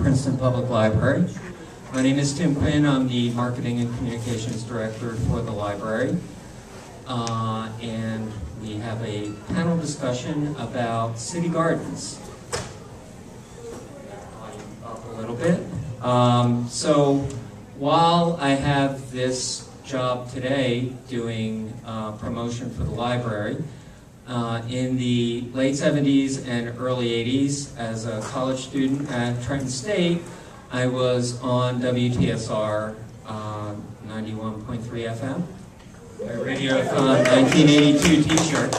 Princeton Public Library. My name is Tim Quinn. I'm the Marketing and Communications Director for the library. And we have a panel discussion about city gardens. Up a little bit. So while I have this job today doing promotion for the library, in the late 70s and early 80s, as a college student at Trenton State, I was on WTSR 91.3 FM, a Radio-Thon 1982 t-shirt.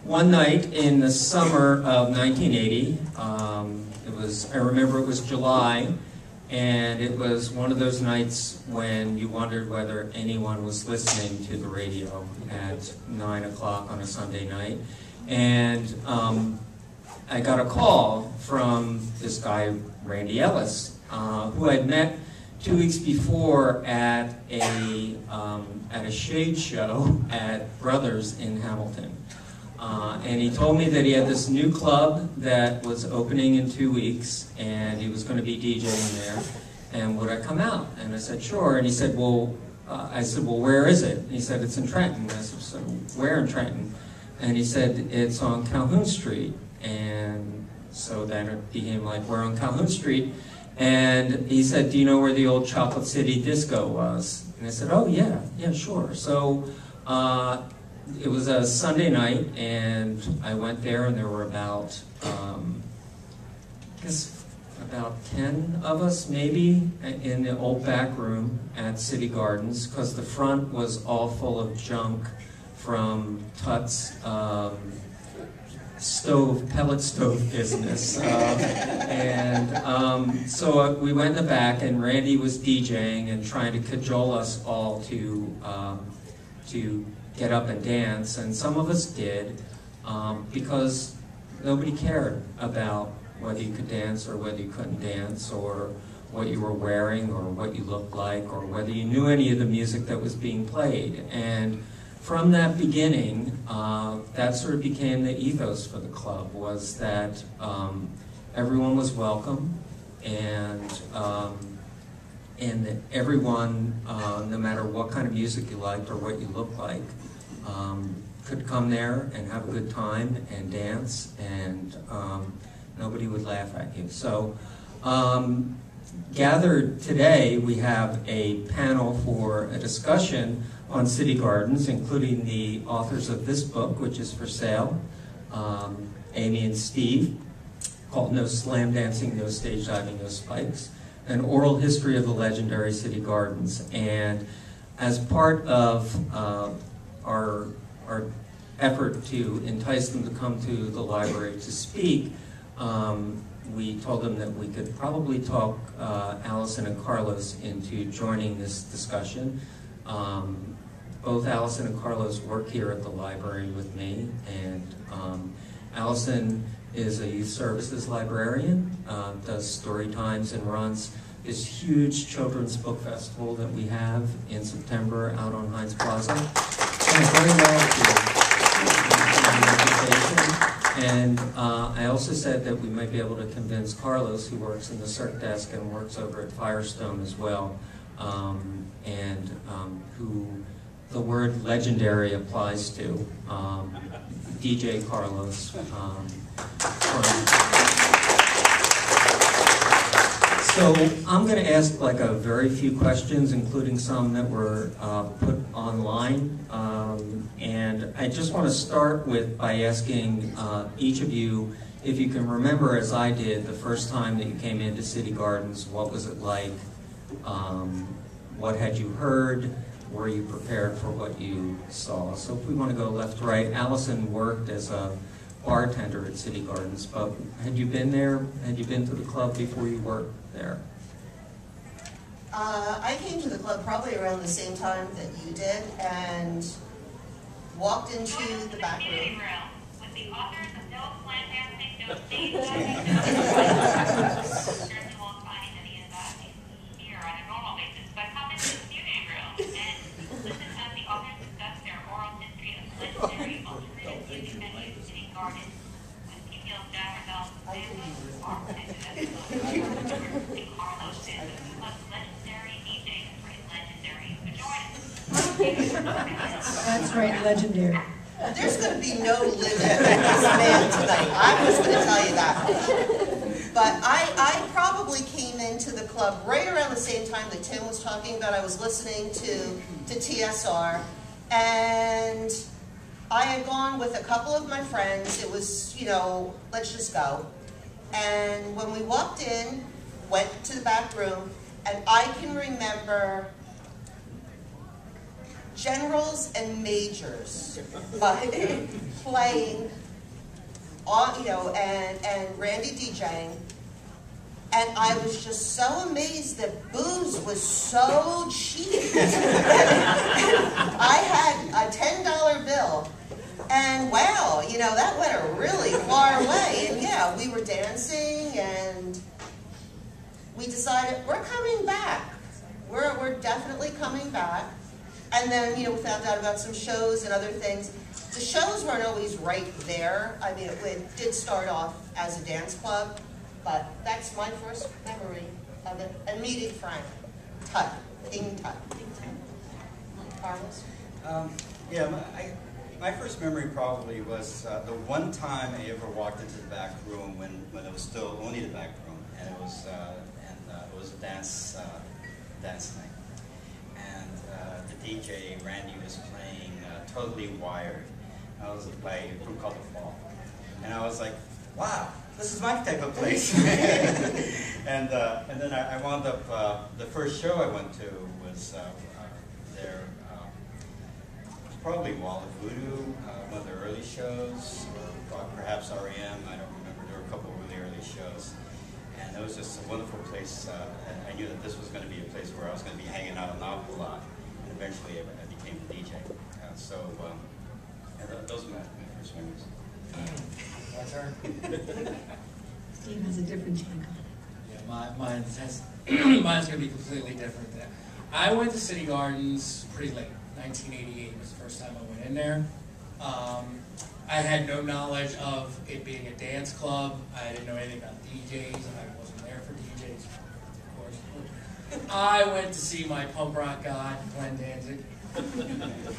One night in the summer of 1980, I remember it was July, and it was one of those nights when you wondered whether anyone was listening to the radio at 9 o'clock on a Sunday night. And I got a call from this guy, Randy Ellis, who I'd met 2 weeks before at a shade show at Brothers in Hamilton. And he told me that he had this new club that was opening in 2 weeks, and he was going to be DJing there, and would I come out? And I said, sure. And he said, well, where is it? And he said, it's in Trenton. And I said, so where in Trenton? And he said, it's on Calhoun Street. And so then it became like, we're on Calhoun Street. And he said, do you know where the old Chocolate City Disco was? And I said, oh, yeah, sure. So it was a Sunday night, and I went there, and there were about, about 10 of us, maybe, in the old back room at City Gardens, because the front was all full of junk from Tut's pellet stove business. So we went in the back, and Randy was DJing and trying to cajole us all to get up and dance, and some of us did, because nobody cared about whether you could dance or whether you couldn't dance, or what you were wearing, or what you looked like, or whether you knew any of the music that was being played. And from that beginning, that sort of became the ethos for the club, was that everyone was welcome, and that everyone, no matter what kind of music you liked or what you looked like, could come there and have a good time and dance, and nobody would laugh at you. So gathered today, we have a panel for a discussion on city gardens, including the authors of this book, which is for sale, Amy and Steve, called No Slam Dancing, No Stage Diving, No Spikes, an oral history of the legendary city gardens. And as part of our effort to entice them to come to the library to speak, we told them that we could probably talk Allison and Carlos into joining this discussion. Both Allison and Carlos work here at the library with me, and Allison is a youth services librarian, does story times and runs this huge children's book festival that we have in September out on Heinz Plaza. And very well. And I also said that we might be able to convince Carlos, who works in the circ desk and works over at Firestone as well, who the word legendary applies to, DJ Carlos. So I'm going to ask like a very few questions, including some that were put online. And I just want to start by asking each of you, if you can remember, as I did, the first time that you came into City Gardens, what was it like? What had you heard? Were you prepared for what you saw? So if we want to go left to right, Allison worked as a bartender at City Gardens, but had you been there? Had you been to the club before you worked there? I came to the club probably around the same time that you did, and walked into the back room. With the authors of No Slam Dancing, No Stage Diving, No Spikes. You won't find any of that here on a normal basis, but come into the viewing room and listen as the authors discuss their oral history of legendary alternative music venues, City Gardens, with PPL staff results. I think you Carlos Santos, legendary DJ, legendary majority. That's right, legendary. There's going to be no limit to this man tonight. I'm just going to tell you that. But I probably came into the club right around the same time that Tim was talking about. I was listening to TSR, and I had gone with a couple of my friends. It was, you know, let's just go. And when we walked in, went to the back room, and I can remember generals and majors playing on, you know, and Randy DJing, and I was just so amazed that booze was so cheap. I had a $10 bill, and wow, you know, that went a really far way. And yeah, we were dancing, and we decided we're coming back. We're definitely coming back. And then, you know, we found out about some shows and other things. The shows weren't always right there. I mean, it did start off as a dance club, but that's my first memory of it. And meeting Frank Tut, King Tut. Carlos? Yeah, my first memory probably was the one time I ever walked into the back room when it was still only the back room, and it was a dance night. And the DJ, Randy, was playing Totally Wired. I was by a group called The Fall. And I was like, wow, this is my type of place. and then I wound up, the first show I went to was there, probably Wall of Voodoo, one of their early shows, or perhaps REM, I don't remember. There were a couple of really early shows. And it was just a wonderful place. And I knew that this was going to be a place where I was going to be hanging out an awful lot. And eventually I became a DJ. Those are my first memories. My turn? Steve has a different take on it. Yeah, mine's going to be completely different. I went to City Gardens pretty late. 1988 was the first time I went in there. I had no knowledge of it being a dance club. I didn't know anything about DJs. I wasn't there for DJs, of course. I went to see my punk rock god, Glenn Danzig.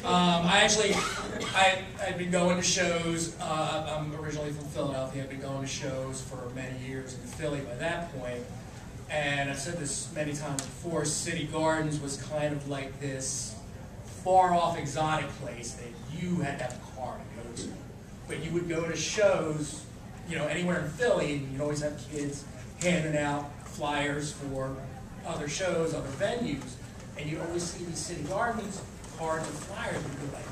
I'd been going to shows. I'm originally from Philadelphia. I'd been going to shows for many years in Philly by that point. And I've said this many times before, City Gardens was kind of like this far-off exotic place that you had to have a car to go to. But you would go to shows, you know, anywhere in Philly, and you'd always have kids handing out flyers for other shows, other venues, and you'd always see these City Gardens cards and flyers, and you'd be like,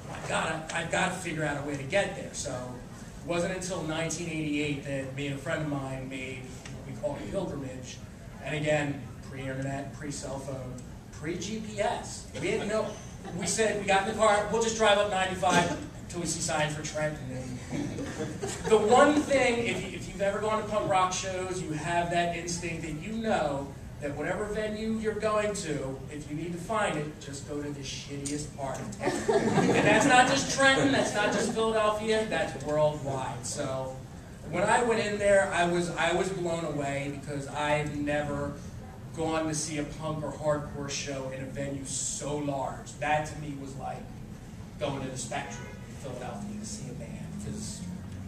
my God, I've got to figure out a way to get there. So it wasn't until 1988 that me and a friend of mine made what we call a pilgrimage, and again, pre-internet, pre-cell phone, pre-GPS. We didn't know. We said, we got in the car, we'll just drive up 95 until we see signs for Trenton. The one thing, if you've ever gone to punk rock shows, you have that instinct that you know that whatever venue you're going to, if you need to find it, just go to the shittiest part of town. And that's not just Trenton, that's not just Philadelphia, that's worldwide. So when I went in there, I was blown away because I've never gone to see a punk or hardcore show in a venue so large. That to me was like going to the Spectrum in Philadelphia to see a band, because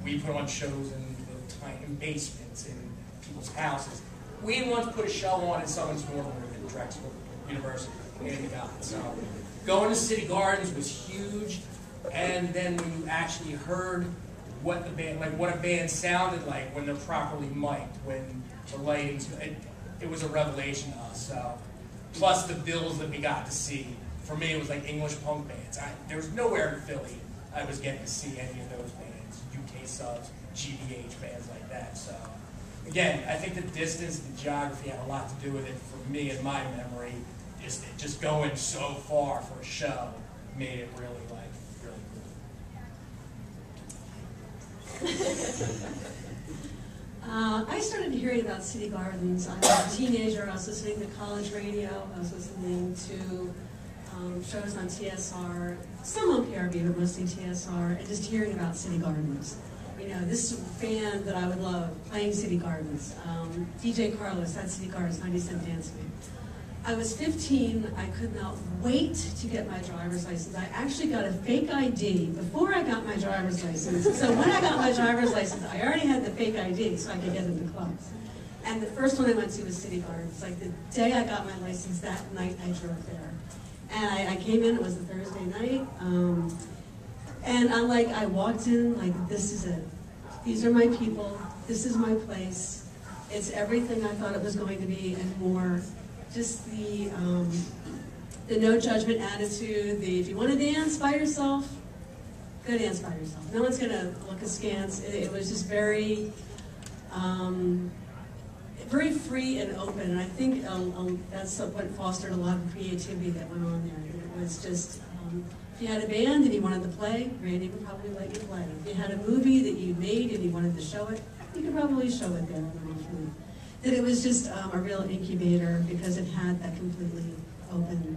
we put on shows in tiny basements in people's houses. We didn't want to put a show on in someone's dorm room at Drexel University. And God. So going to City Gardens was huge, and then when you actually heard what the band, like what a band sounded like when they're properly mic'd, when the lighting's, it was a revelation to us. So, plus the bills that we got to see. For me, it was like English punk bands. There was nowhere in Philly I was getting to see any of those bands, UK subs, GBH, bands like that. So, again, I think the distance, the geography had a lot to do with it. For me, in my memory, just going so far for a show made it really cool. I started hearing about City Gardens. I was a teenager. I was listening to college radio. I was listening to shows on TSR, some on PRB, but mostly TSR, and just hearing about City Gardens. you know, this band that I would love, playing City Gardens. DJ Carlos at City Gardens, 90 Cent Dance Me. I was 15, I could not wait to get my driver's license. I actually got a fake ID before I got my driver's license. So when I got my driver's license, I already had the fake ID so I could get into clubs. And the first one I went to was City Gardens. Like the day I got my license, that night I drove there. And I came in, it was a Thursday night. And I'm like, I walked in like, this is it. These are my people, this is my place. It's everything I thought it was going to be and more. Just the no judgment attitude, if you want to dance by yourself, go dance by yourself. No one's gonna look askance. It was just very, very free and open, and I think that's what fostered a lot of creativity that went on there. It was just, if you had a band and you wanted to play, Randy would probably let you play. If you had a movie that you made and you wanted to show it, you could probably show it there. That it was just a real incubator because it had that completely open,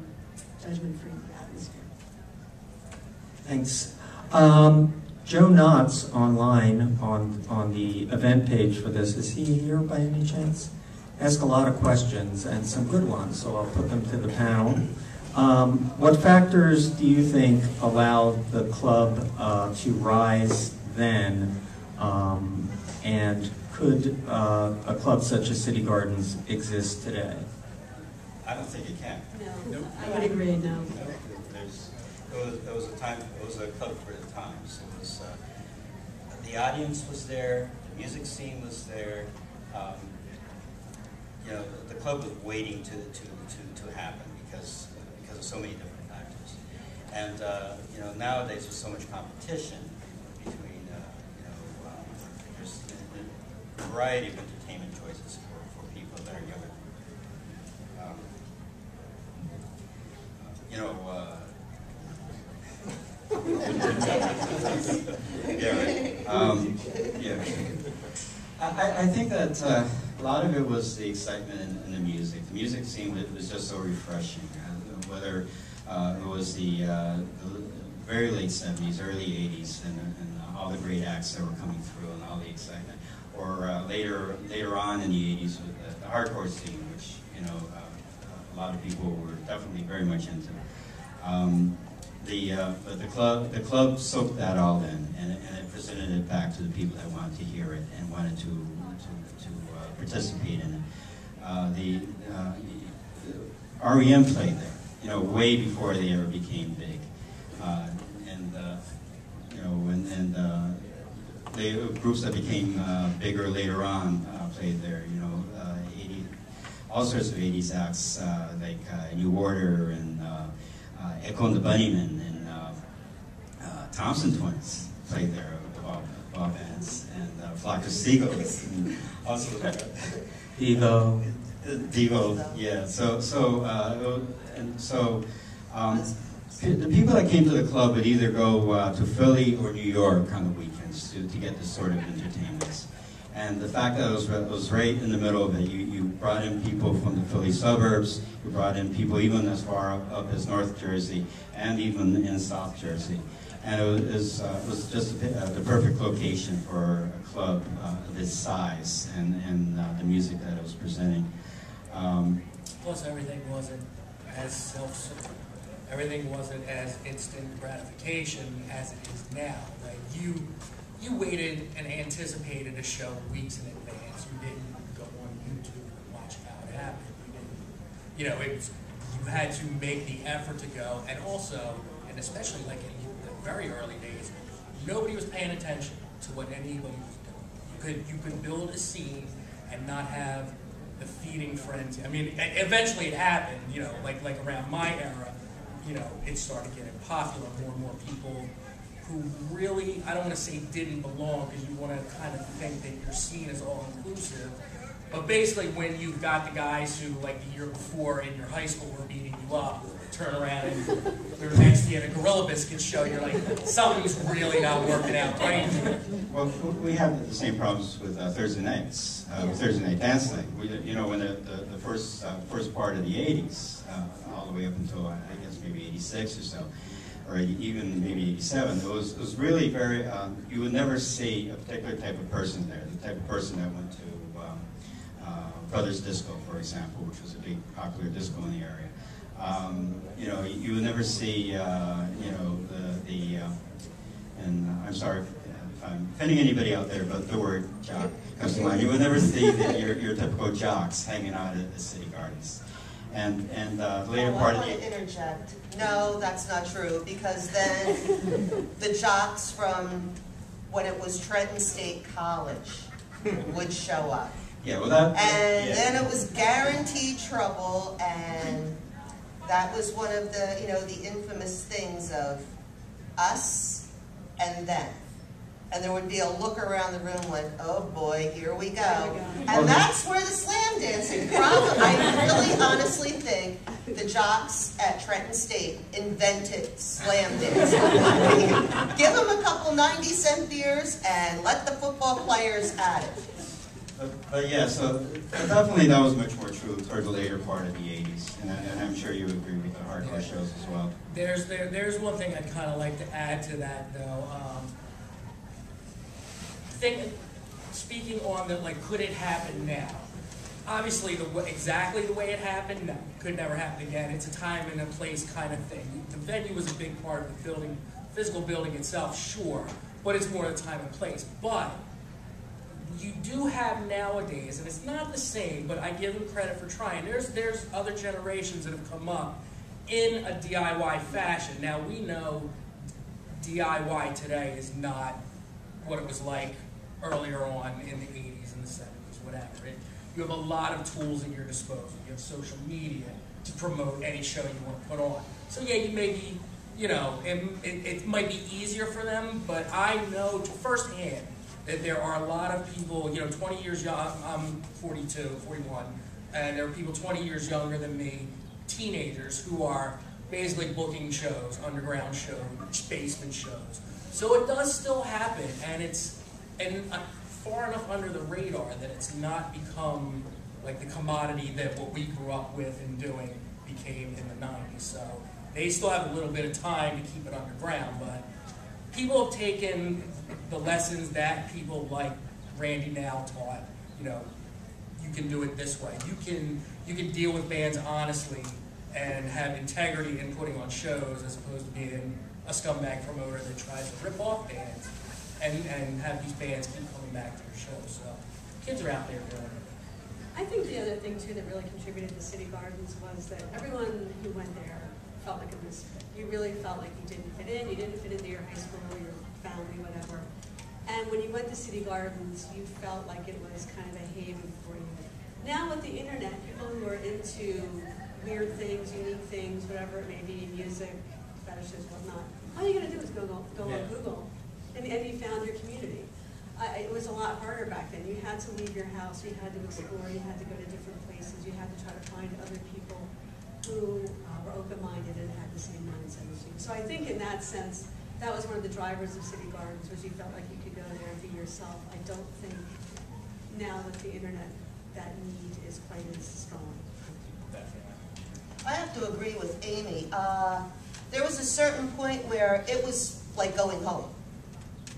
judgment-free atmosphere. Thanks. Joe Knotts online on the event page for this. Is he here by any chance? Ask a lot of questions and some good ones, so I'll put them to the panel. What factors do you think allowed the club to rise then, and could a club such as City Gardens exist today? I don't think it can. No, I would agree, no. It was a time. It was a club for the times. It was the audience was there, the music scene was there. You know, the club was waiting to happen because of so many different factors. And you know, nowadays there's so much competition between there's a variety of entertainment choices for people that are younger. You know. Yeah, right. Yeah. I think that a lot of it was the excitement in the music. The music scene was just so refreshing. Whether it was the very late 70s, early 80s, and all the great acts that were coming through and all the excitement, or later on in the 80s with the hardcore scene, which a lot of people were definitely very much into. But the club soaked that all in, and it presented it back to the people that wanted to hear it and wanted to participate in it. REM played there, way before they ever became big, the groups that became bigger later on played there. All sorts of 80s acts like New Order and Echo and the Bunnymen and Thompson Twins played there, all bands, and Flock of Seagulls, and also Devo, yeah. The people that came to the club would either go to Philly or New York on the weekends to get this sort of entertainments. And the fact that it was right in the middle of it, you brought in people from the Philly suburbs, you brought in people even as far up as North Jersey, and even in South Jersey. And it was just the perfect location for a club this size and the music that it was presenting. Plus, everything wasn't as everything wasn't as instant gratification as it is now. Like you waited and anticipated a show weeks in advance. You didn't go on YouTube and watch how it happened. You had to make the effort to go, and also, and especially like in the very early days, nobody was paying attention to what anybody was doing. You could build a scene and not have the feeding frenzy. I mean, eventually it happened. Like around my era, it started getting popular. More and more people who really, I don't want to say didn't belong, because you want to kind of think that your scene is all inclusive. But basically, when you've got the guys who, like the year before in your high school, were beating you up, turn around and they're next to you at a Gorilla Biscuit show, you're like, something's really not working out right. Well, we have the same problems with Thursday nights, Thursday night dance night. When the first part of the 80s, all the way up until I guess maybe 86 or so, or even maybe 87, it was really very, you would never see a particular type of person there, the type of person that went to Brothers Disco, for example, which was a big popular disco in the area. You know, you would never see, you know, and I'm sorry if I'm offending anybody out there, but the word jock comes to mind. You would never see your typical jocks hanging out at the city gardens. And the later part of the... I want to interject. No, that's not true, because then the jocks from when it was Trenton State College would show up. Yeah, well that... And yeah. then it was guaranteed trouble, and that was one of the, you know, the infamous things of us and them. And there would be a look around the room like, oh boy, here we go. And that's where the slam dancing problem, I really honestly think the jocks at Trenton State invented slam dancing. Give them a couple 90-cent beers and let the football players at it. But yeah, so definitely that was much more true toward the later part of the 80s. And I'm sure you would agree with the hardcore shows as well. There's one thing I'd kind of like to add to that, though. Speaking on the, like, could it happen now? Obviously, exactly the way it happened, no, could never happen again. It's a time and a place kind of thing. The venue was a big part of the building, physical building itself, sure, but it's more the time and place. But you do have nowadays, and it's not the same, but I give them credit for trying. There's other generations that have come up in a DIY fashion. Now, we know DIY today is not what it was like earlier on in the 80s and the 70s, whatever. You have a lot of tools at your disposal. You have social media to promote any show you want to put on. So yeah, you may be, you know, it might be easier for them, but I know firsthand that there are a lot of people, you know, 20 years young, I'm 42, 41, and there are people 20 years younger than me, teenagers, who are basically booking shows, underground shows, basement shows. So it does still happen, and it's far enough under the radar that it's not become like the commodity that what we grew up with and doing became in the 90s. So they still have a little bit of time to keep it underground, but people have taken the lessons that people like Randy now taught. You know, you can do it this way. You can deal with bands honestly and have integrity in putting on shows as opposed to being a scumbag promoter that tries to rip off bands and have these bands keep coming back to your shows. So kids are out there doing it. I think the other thing too that really contributed to City Gardens was that everyone who went there felt like a misfit. You really felt like you didn't fit in. You didn't fit into your high school or your family, whatever. And when you went to City Gardens, you felt like it was kind of a haven for you. Now with the internet, people who are into weird things, unique things, whatever it may be, music, fetishes, whatnot, all you got to do is go on Google, and you found your community. It was a lot harder back then. You had to leave your house, you had to explore, you had to go to different places, you had to try to find other people who were open-minded and had the same mindset as you. So I think in that sense, that was one of the drivers of City Gardens, was you felt like you could go there and be yourself. I don't think now with the internet, that need is quite as strong. I have to agree with Amy. There was a certain point where it was like going home.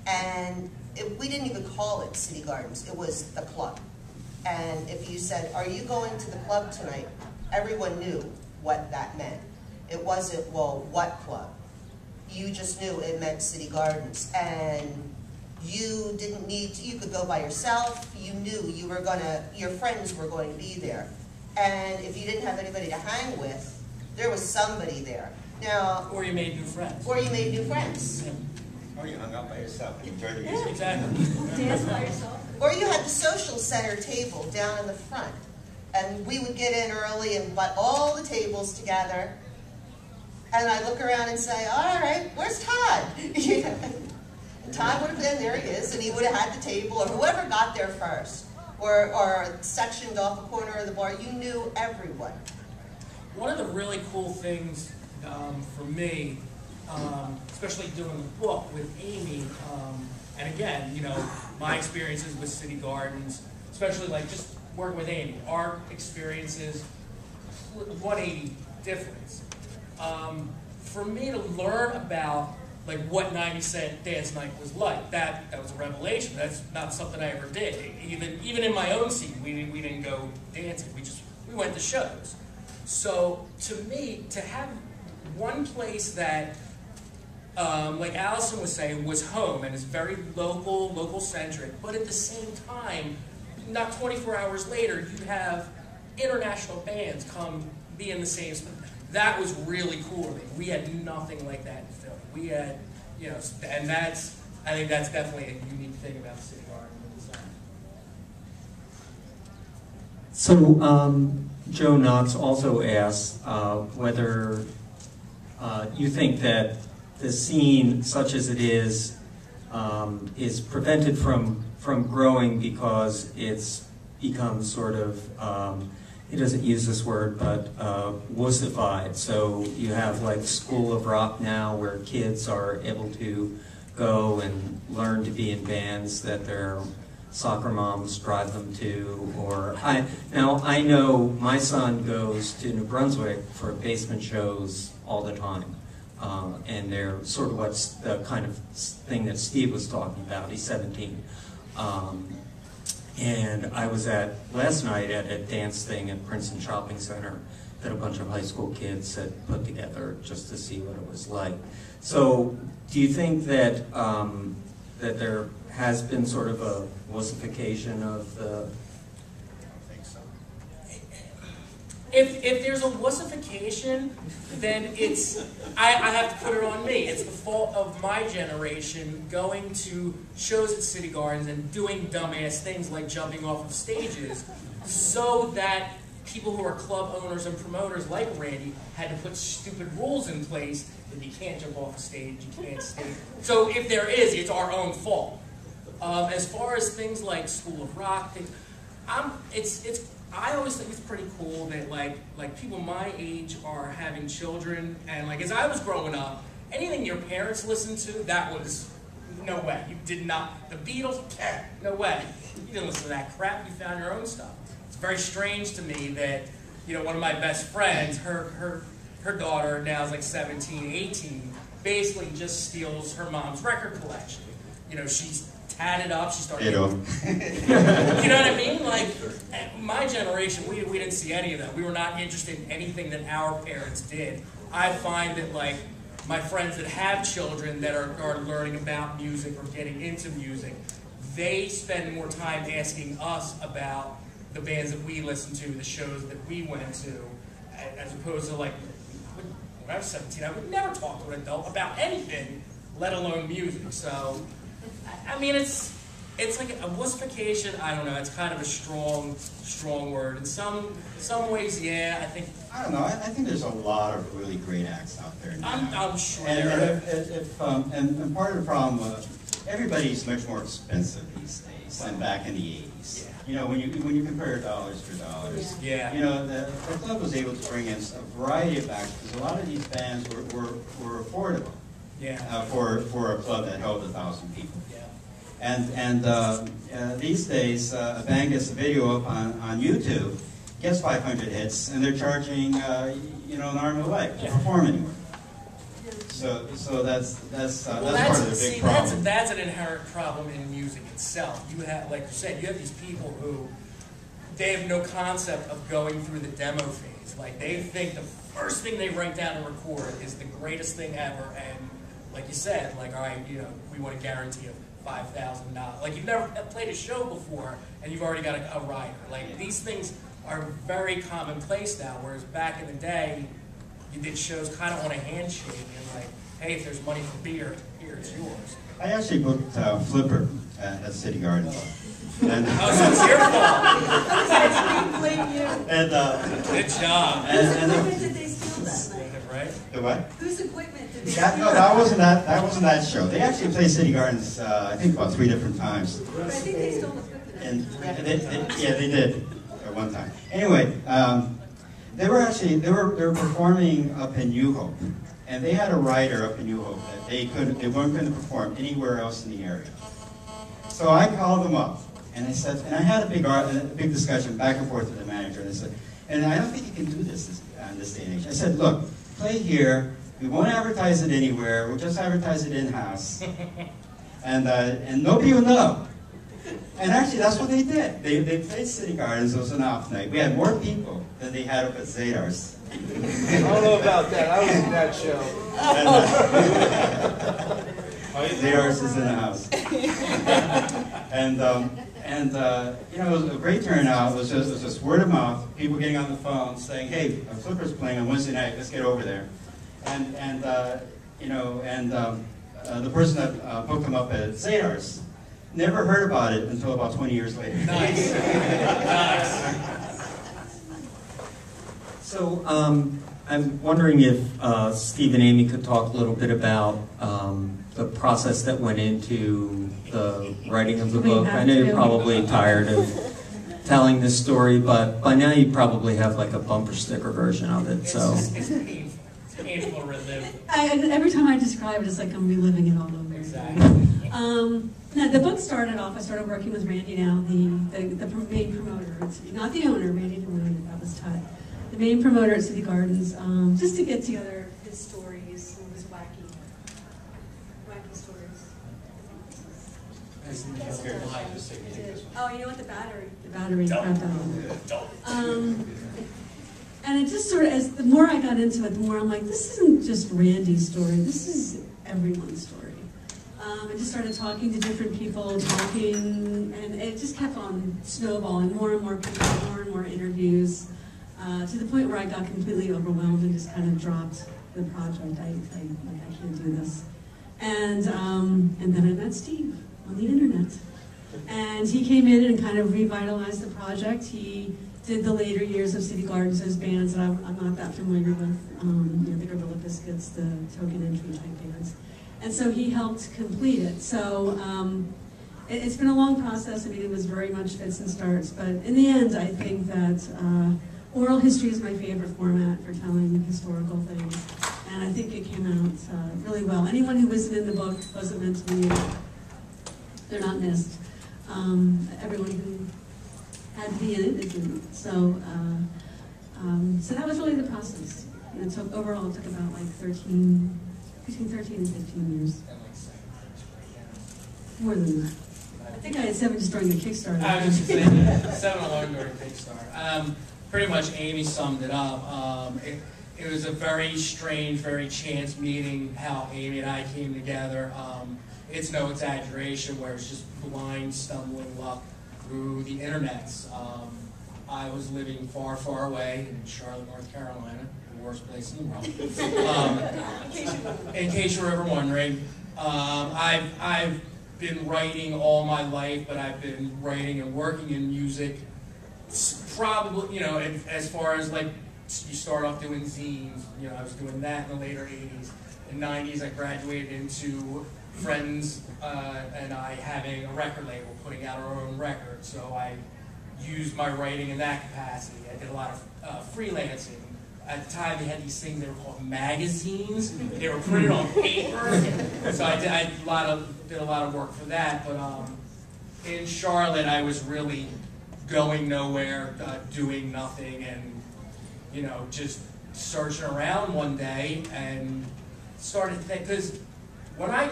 And we didn't even call it City Gardens. It was the club. And if you said, are you going to the club tonight? Everyone knew what that meant. It wasn't, well, what club? You just knew it meant City Gardens. And you didn't need to, you could go by yourself. You knew you were gonna, your friends were going to be there. And if you didn't have anybody to hang with, there was somebody there. Now, Or you made new friends. Or you made new friends. Yeah. Or you hung out by yourself and enjoyed the music. Exactly. Dance by yourself. Or you had the social center table down in the front. And we would get in early and butt all the tables together. And I'd look around and say, all right, where's Todd? And Todd would have been, there he is, and he would have had the table, or whoever got there first. Or sectioned off a corner of the bar. You knew everyone. One of the really cool things for me, especially doing the book with Amy, and again, you know, my experiences with City Gardens, especially like just working with Amy, our experiences, 180 difference. for me to learn about like what 90 Cent Dance Night was like, that was a revelation. That's not something I ever did. Even in my own scene, we didn't go dancing. We went to shows. So to me, to have one place that, like Allison was saying, was home and is very local centric, but at the same time, not 24 hours later, you have international bands come be in the same spot. That was really cool to me. We had nothing like that in Philly. We had, you know, and I think that's definitely a unique thing about the City Garden design. So, Joe Knox also asked whether you think that the scene, such as it is prevented from growing because it's become sort of, he doesn't use this word, but wussified. So you have like School of Rock now, where kids are able to go and learn to be in bands that their soccer moms drive them to. Or now I know my son goes to New Brunswick for basement shows all the time, and they're sort of what's the kind of thing that Steve was talking about. He's 17. And I was last night at a dance thing at Princeton Shopping Center that a bunch of high school kids had put together just to see what it was like. So do you think that that there has been sort of a wussification of the... I think so. If there's a wussification, then it's, I have to put it on me. It's the fault of my generation going to shows at City Gardens and doing dumbass things like jumping off of stages so that people who are club owners and promoters like Randy had to put stupid rules in place that you can't jump off a stage, you can't stay. So if there is, it's our own fault. As far as things like School of Rock, I always think it's pretty cool that like people my age are having children, and like as I was growing up, anything your parents listened to, that was no way. You did not. The Beatles, no way. You didn't listen to that crap. You found your own stuff. It's very strange to me that, you know, one of my best friends, her daughter now is like 17, 18, basically just steals her mom's record collection. You know, she's tatted up, she started... You know what I mean? Like, my generation, we didn't see any of that. We were not interested in anything that our parents did. I find that, like, my friends that have children that are learning about music or getting into music, they spend more time asking us about the bands that we listen to, the shows that we went to, as opposed to, like, when I was 17, I would never talk to an adult about anything, let alone music. So, I mean, it's like a wussification. I don't know. It's kind of a strong word. In some ways, yeah. I don't know. I think there's a lot of really great acts out there now. I'm sure. And part of the problem, everybody's much more expensive these days than back in the 80s. Yeah. You know, when you compare dollars for dollars, yeah. You know, the club was able to bring in a variety of acts because a lot of these bands were affordable. Yeah. For a club that held 1,000 people. Yeah. And these days, a band gets a video up on YouTube, gets 500 hits, and they're charging you know, an arm and a leg to perform anywhere. So that's part of the big problem. That's an inherent problem in music itself. You have, like you said, you have these people who they have no concept of going through the demo phase. Like they think the first thing they write down and record is the greatest thing ever, and like you said, like, all right, you know, we want a guarantee of $5,000. Like, you've never played a show before, and you've already got a rider. Like, these things are very commonplace now, whereas back in the day, you did shows kind of on a handshake, and like, hey, if there's money for beer, here, it's yours. I actually booked Flipper at City Gardens. And, oh, so it's your fault. Good job. Whose equipment did they steal that night? Right? The what? Whose equipment did they steal? That wasn't that show. They actually played City Gardens, I think, about 3 different times. But I think they stole equipment. And they did at one time. Anyway, they were performing up in New Hope, and they had a rider up in New Hope that they weren't going to perform anywhere else in the area. So I called them up, and I said, and I had a big discussion back and forth with the manager, and I said, and I don't think you can do this on this day and age. I said, look, play here, We won't advertise it anywhere. We'll just advertise it in-house. And nobody will know. And actually, that's what they did. They played City Gardens. It was an off night. We had more people than they had up at Zadar's. I don't know about that. I was in that show. Zadar's is in the house. You know, it was a great turnout. It was just word of mouth. People getting on the phone saying, "Hey, Flipper's playing on Wednesday night. Let's get over there." The person that booked them up at Zadar's never heard about it until about 20 years later. Nice. Nice. So I'm wondering if Steve and Amy could talk a little bit about the process that went into the writing of the book. I know you're probably tired of telling this story, but by now you probably have like a bumper sticker version of it. So It's painful to relive. Every time I describe it, it's like I'm reliving it all over. Exactly. No, the book started off, I started working with Randy now, the main promoter, not the owner, Randy promoted, that was Todd. The main promoter at City Gardens, just to get together his stories, some of his wacky stories. Oh, you know what, the battery crapped out. And it just sort of, as the more I got into it, the more I'm like, this isn't just Randy's story, this is everyone's story. I just started talking to different people, and it just kept on snowballing, more and more people, more and more interviews, to the point where I got completely overwhelmed and just kind of dropped the project. I can't do this. And then I met Steve on the internet. And he came in and kind of revitalized the project. He did the later years of City Gardens as bands that I'm not that familiar with, the Gorilla Biscuits, the Token Entry type bands. And so he helped complete it. So it's been a long process. I mean, it was very much fits and starts. But in the end, I think that oral history is my favorite format for telling historical things. And I think it came out really well. Anyone who wasn't in the book wasn't meant to be. They're not missed. Everyone who had to be in it is in it. So that was really the process. And it took, overall, it took about like between 13 and 15 years. More than that. I think I had 7 just during the Kickstarter. I was just saying, 7 alone during Kickstarter. Pretty much Amy summed it up. It was a very strange, very chance meeting how Amy and I came together. It's no exaggeration where it's just blind, stumbling luck through the internets. I was living far, far away in Charlotte, North Carolina, the worst place in the world. In case you're ever wondering, I've been writing all my life, but I've been writing and working in music probably, as far as like, you start off doing zines, I was doing that in the later 80s. In the 90s, I graduated into friends and I having a record label, putting out our own record. So I used my writing in that capacity. I did a lot of freelancing. At the time, they had these things, they were called magazines. They were printed on paper. So I did a lot of work for that. But in Charlotte, I was really going nowhere, doing nothing, and just searching around one day and started to think, because when I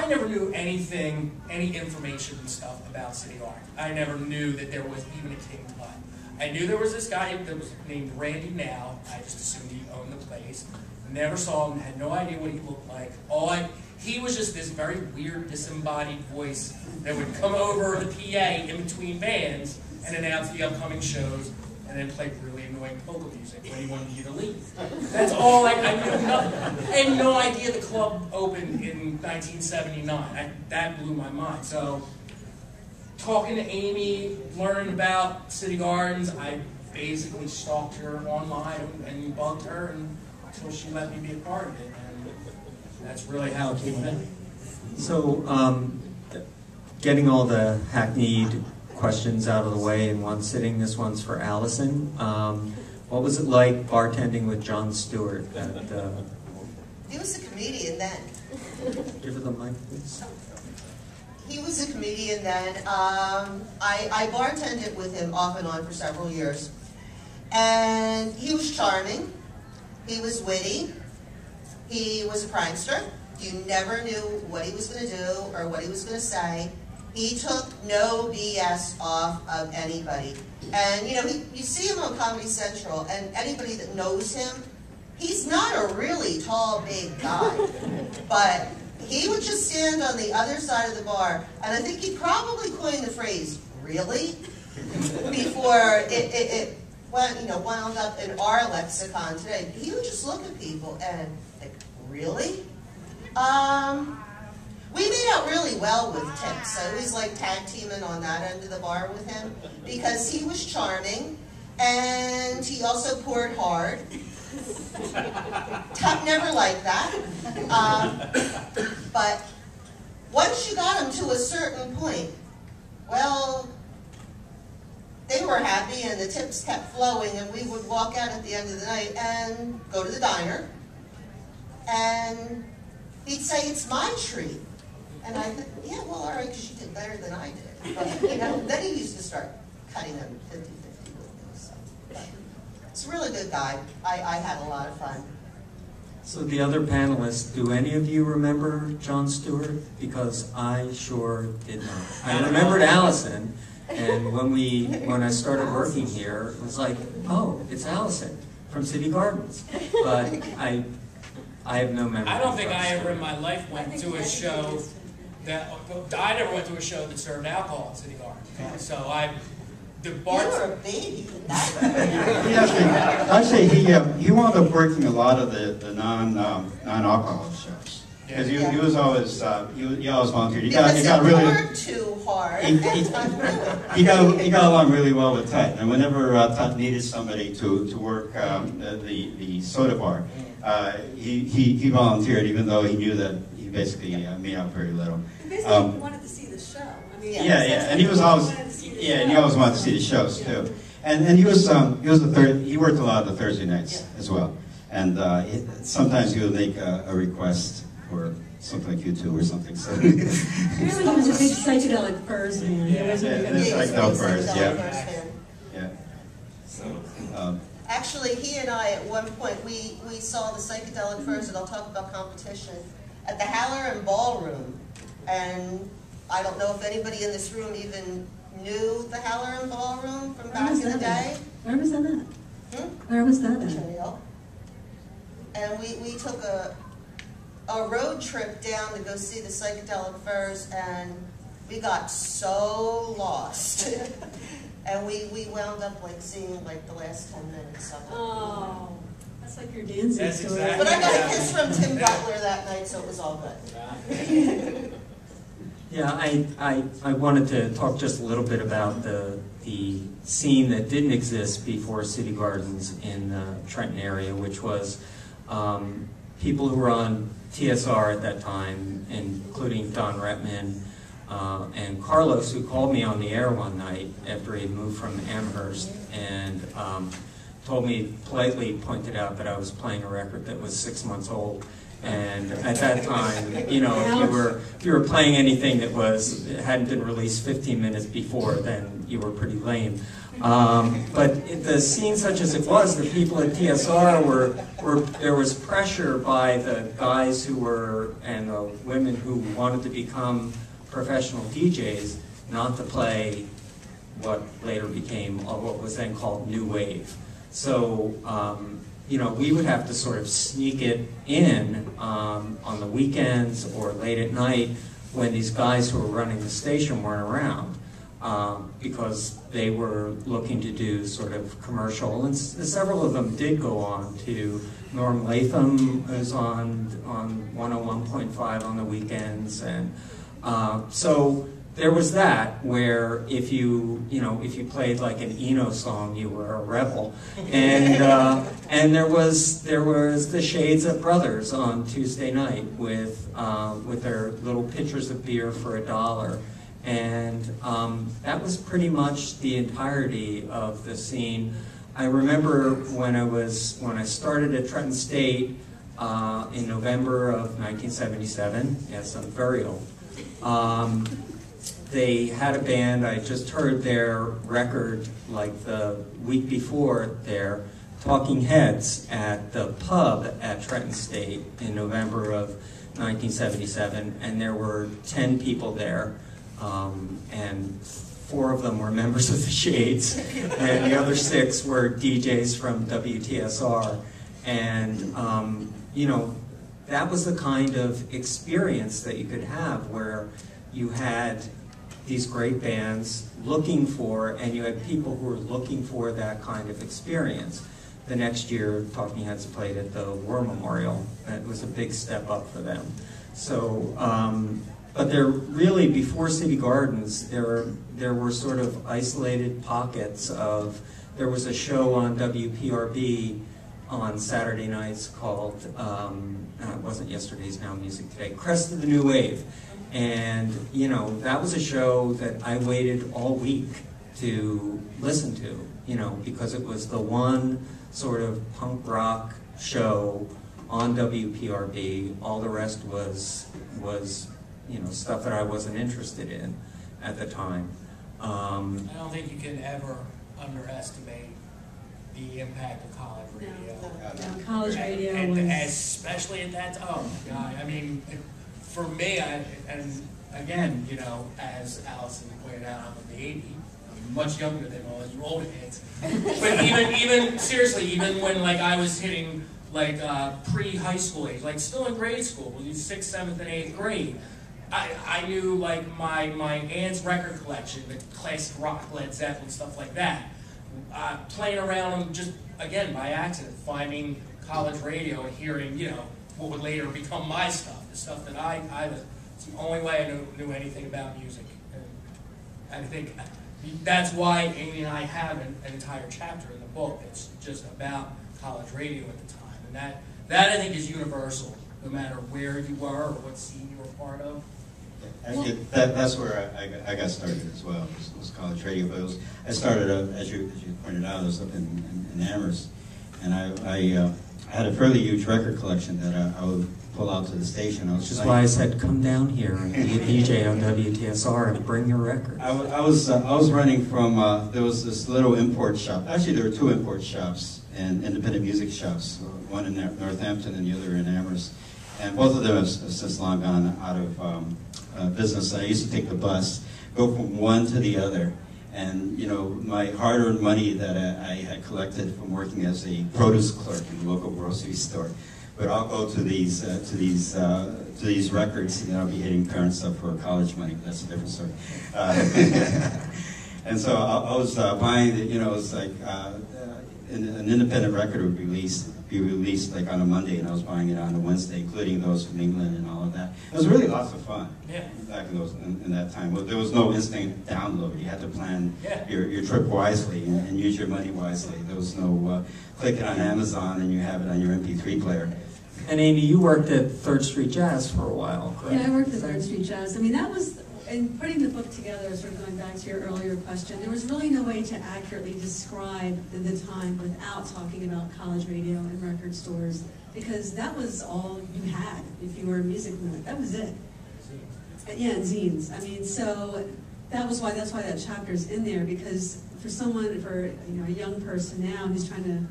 never knew anything, any information and stuff about City Gardens. I never knew that there was even a King Tut. I knew there was this guy that was named Randy Now. I just assumed he owned the place. Never saw him, had no idea what he looked like. He was just this very weird, disembodied voice that would come over the PA in between bands and announce the upcoming shows, and then play really annoying polka music when he wanted you to leave. That's all I knew. Nothing. I had no idea the club opened in 1979. That blew my mind. So, talking to Amy, learning about City Gardens, I basically stalked her online and bugged her until she let me be a part of it. And that's really how it came in. So, getting all the hackneyed questions out of the way in one sitting. This one's for Allison. What was it like bartending with Jon Stewart? He was a comedian then. Give her the mic, please. He was a comedian then. I bartended with him off and on for several years. And he was charming. He was witty. He was a prankster. You never knew what he was going to do or what he was going to say. He took no BS off of anybody. And, you know, you see him on Comedy Central, and anybody that knows him, he's not a really tall, big guy. But he would just stand on the other side of the bar, and I think he probably coined the phrase, really? Before it went, you know, wound up in our lexicon today. He would just look at people and like, really? We made out really well with Tips. I always like tag teaming on that end of the bar with him because he was charming and he also poured hard. Tuck never liked that. But once you got him to a certain point, well, they were happy and the tips kept flowing and we would walk out at the end of the night and go to the diner and he'd say, it's my treat. And I thought, yeah, well, all right, because you did better than I did. But, you know, then he used to start cutting them 50-50 with me. So, but it's a really good guy. I had a lot of fun. So the other panelists, do any of you remember Jon Stewart? Because I sure did not. I remembered Allison, and when I started working here, it was like, oh, it's Allison from City Gardens. But I have no memory. I don't think I ever in my life went to a show I never went to a show that served alcohol in City Gardens. So the You bars. were a baby. Actually, he wound up working a lot of the non-alcohol shows. Because he was always he always volunteered. He got really worked too hard. He got along really well with Tut, and whenever Tut needed somebody to work the soda bar, he volunteered, even though he knew that he basically made out very little. He basically wanted to see the show. I mean, yeah, and he was always and he always wanted to see the shows too. And he worked a lot of the Thursday nights as well. And sometimes he would make a request for something like U2 or something. So Really, he was a big psychedelic furs man. Psychedelic furs, yeah. Actually, he and I, at one point, we saw the Psychedelic Furs, and I'll talk about competition, at the Halloran Ballroom. And I don't know if anybody in this room even knew the Halloran Ballroom from back in the day. Where was that at? Where was that at? Trail. And we took a road trip down to go see the Psychedelic Furs, and we got so lost. And we wound up like seeing like the last 10 minutes of it. Oh, that's like your dancing That's story. exactly. But I got a kiss from Tim Butler that night, so it was all good. Yeah, I wanted to talk just a little bit about the scene that didn't exist before City Gardens in the Trenton area, which was people who were on TSR at that time, including Don Rettman and Carlos, who called me on the air one night after he had moved from Amherst and told me, politely pointed out that I was playing a record that was 6 months old. And at that time, you know, if you were playing anything that hadn't been released 15 minutes before, then you were pretty lame. But the scene, such as it was, the people at TSR there was pressure by the guys who were and the women who wanted to become professional DJs not to play what later became what was then called New Wave. So. You know, we would have to sort of sneak it in on the weekends or late at night when these guys who were running the station weren't around because they were looking to do sort of commercial, and several of them did go on to. Norm Latham was on 101.5 on the weekends, and so there was that where if you played like an Eno song, you were a rebel, and there was the Shades of Brothers on Tuesday night with their little pitchers of beer for $1, and that was pretty much the entirety of the scene. I remember when I started at Trenton State in November of 1977. Yes, I'm very old. They had a band. I just heard their record like the week before there. Talking Heads at the pub at Trenton State in November of 1977, and there were 10 people there, and 4 of them were members of the Shades, and the other 6 were DJs from WTSR. And, you know, that was the kind of experience that you could have where you had these great bands looking for, and you had people who were looking for that kind of experience. The next year, Talking Heads played at the War Memorial. That was a big step up for them. So, but there really, before City Gardens, there were sort of isolated pockets of, there was a show on WPRB on Saturday nights called, it wasn't Yesterday's Now Music Today, Crest of the New Wave. And, you know, that was a show that I waited all week to listen to, you know, because it was the one sort of punk rock show on WPRB. All the rest was you know, stuff that I wasn't interested in at the time. I don't think you can ever underestimate the impact of college radio. No, college radio and was... especially at that time. Oh my God! I mean, for me, and again, you know, as Allison pointed out, I'm a baby. I'm much younger than all you old heads. But even seriously, even when like I was hitting like pre-high school age, like still in grade school, 6th, 7th, and 8th grade. I knew like my aunt's record collection, the classic rock, Led Zeppelin, stuff like that. Playing around just, again, by accident, finding college radio and hearing, you know, what would later become my stuff, the stuff that I was, it's the only way I knew anything about music. And I think that's why Amy and I have an entire chapter in the book that's just about college radio at the time. And that I think is universal, no matter where you were or what scene you were part of. Actually, that's where I got started as well. It was college radio, but I started as you pointed out, I was up in Amherst, and I had a fairly huge record collection that I would pull out to the station. Which is why I said, come down here and be a DJ on WTSR and bring your records. I was running from there was this little import shop. Actually, there were 2 import shops and independent music shops. One in Northampton and the other in Amherst, and both of them have since long gone out of business. I used to take the bus, go from one to the other, and you know, my hard-earned money that I had collected from working as a produce clerk in the local grocery store, but I'll go to these records, and I'll be hitting parents up for college money. That's a different story. And so I was buying, you know, it was like an independent record would be released like on a Monday, and I was buying it on a Wednesday, including those from England and all of that. It was really lots of fun. Yeah. Back in that time. Well, there was no instant download. You had to plan your trip wisely and use your money wisely. There was no click it on Amazon and you have it on your MP3 player. And Amy, you worked at 3rd Street Jazz for a while, correct? Yeah, I worked at 3rd Street Jazz. I mean, that was, in putting the book together, sort of going back to your earlier question, there was really no way to accurately describe the time without talking about college radio and record stores, because that was all you had if you were a music nerd. That was it. Yeah, and zines. I mean, so that's why that chapter's in there, because for a young person now who's trying to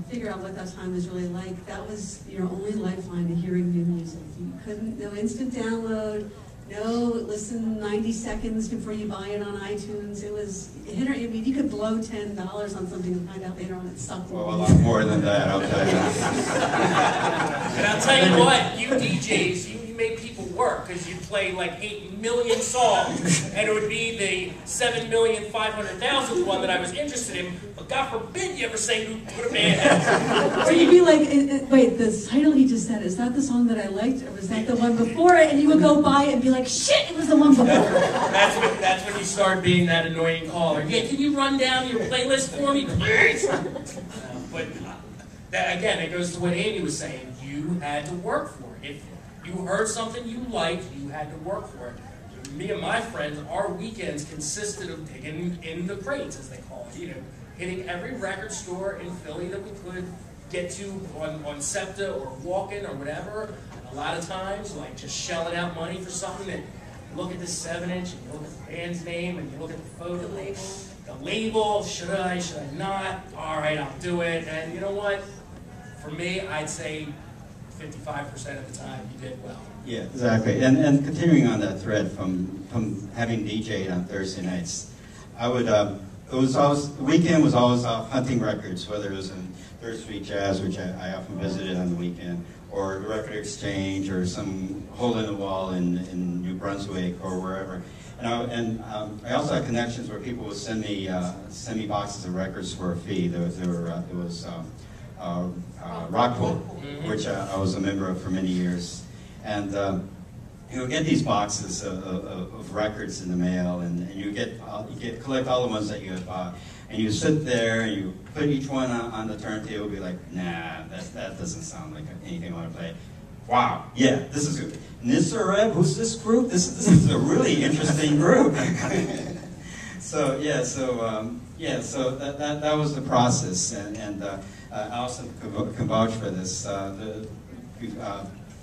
figure out what that time was really like, that was your only lifeline to hearing new music. You couldn't, no instant download, no listen 90 seconds before you buy it on iTunes. It was, I mean, you could blow $10 on something and find out later on it sucked. Well, a lot more than that, I'll tell you. And I'll tell you what, you DJs, you made people work, because you'd play like 8 million songs, and it would be the 7,500,000th one that I was interested in, but God forbid you ever say who put a band. Or you'd be like, wait, the title he just said, is that the song that I liked, or was that the one before it? And you would go by it and be like, shit, it was the one before. That's when you start being that annoying caller. Yeah, can you run down your playlist for me, please? But that, again, it goes to what Amy was saying. You had to work for it. If you heard something you liked, you had to work for it. Me and my friends, our weekends consisted of digging in the crates, as they call it. You know, hitting every record store in Philly that we could get to on SEPTA or Walk-In or whatever. And a lot of times, like just shelling out money for something that you look at the 7-inch and you look at the band's name and you look at the photo. the label, should I not? All right, I'll do it. And you know what? For me, I'd say 55% of the time you did well. Yeah, exactly. And continuing on that thread from having DJ'd on Thursday nights, I would, it was always, the weekend was always off hunting records, whether it was in Third Street Jazz, which I often visited on the weekend, or the Record Exchange, or some hole in the wall in New Brunswick, or wherever. And I also had connections where people would send me boxes of records for a fee. There was Rockpool, which I was a member of for many years. And you would get these boxes of records in the mail, and you collect all the ones that you had bought, and you sit there and you put each one on the turntable, be like, nah, that doesn't sound like anything I want to play. Wow, yeah, this is good. Nisareb, who's this group? This is a really interesting group. So that was the process, and Allison can vouch for this.